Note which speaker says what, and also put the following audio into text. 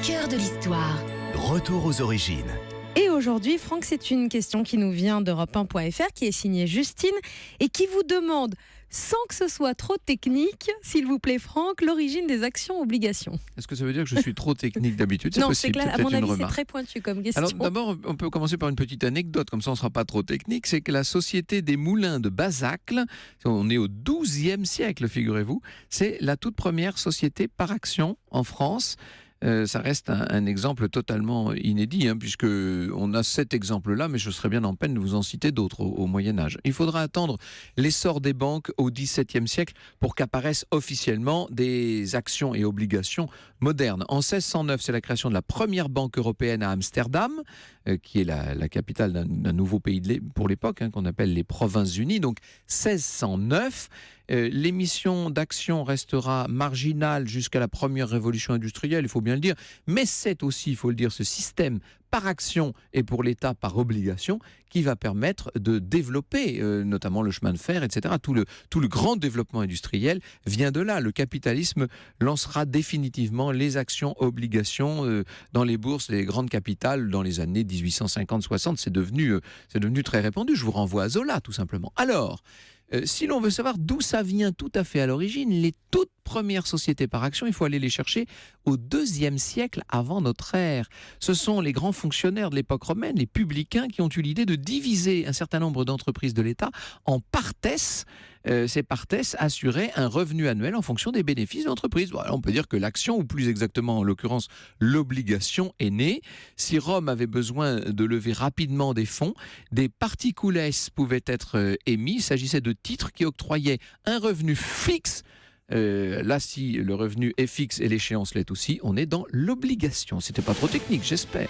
Speaker 1: cœur de l'histoire.
Speaker 2: Retour aux origines.
Speaker 3: Et aujourd'hui, Franck, c'est une question qui nous vient d'Europe1.fr, qui est signée Justine, et qui vous demande, sans que ce soit trop technique, s'il vous plaît Franck, l'origine des actions-obligations.
Speaker 4: Est-ce que ça veut dire que je suis trop technique d'habitude? C'est
Speaker 3: Non,
Speaker 4: possible,
Speaker 3: c'est clair, à
Speaker 4: peut-être
Speaker 3: mon
Speaker 4: une
Speaker 3: avis, c'est
Speaker 4: remarque.
Speaker 3: très pointu comme question.
Speaker 4: Alors d'abord, on peut commencer par une petite anecdote, comme ça on ne sera pas trop technique. C'est que la société des moulins de Bazacle, on est au XIIe siècle, figurez-vous, c'est la toute première société par action en France. Ça reste un exemple totalement inédit, puisque on a cet exemple-là, mais je serais bien en peine de vous en citer d'autres au Moyen-Âge. Il faudra attendre l'essor des banques au XVIIe siècle pour qu'apparaissent officiellement des actions et obligations modernes. En 1609, c'est la création de la première banque européenne à Amsterdam, qui est la capitale d'un nouveau pays pour l'époque, qu'on appelle les Provinces-Unies. Donc 1609. L'émission d'actions restera marginale jusqu'à la première révolution industrielle, il faut bien le dire, mais c'est aussi, il faut le dire, ce système par action et pour l'État par obligation qui va permettre de développer notamment le chemin de fer, etc. Tout le grand développement industriel vient de là. Le capitalisme lancera définitivement les actions-obligations dans les bourses des grandes capitales dans les années 1850-60. C'est devenu très répandu. Je vous renvoie à Zola, tout simplement. Alors, si l'on veut savoir d'où ça vient tout à fait à l'origine, les toutes premières sociétés par action, il faut aller les chercher au IIe siècle avant notre ère. Ce sont les grands fonctionnaires de l'époque romaine, les publicains, qui ont eu l'idée de diviser un certain nombre d'entreprises de l'État en partes. Ces partes assuraient un revenu annuel en fonction des bénéfices de l'entreprise. Bon, on peut dire que l'action, ou plus exactement en l'occurrence l'obligation, est née. Si Rome avait besoin de lever rapidement des fonds, des particules pouvaient être émis. Il s'agissait de titres qui octroyaient un revenu fixe. Là, si le revenu est fixe et l'échéance l'est aussi, on est dans l'obligation. C'était pas trop technique, j'espère.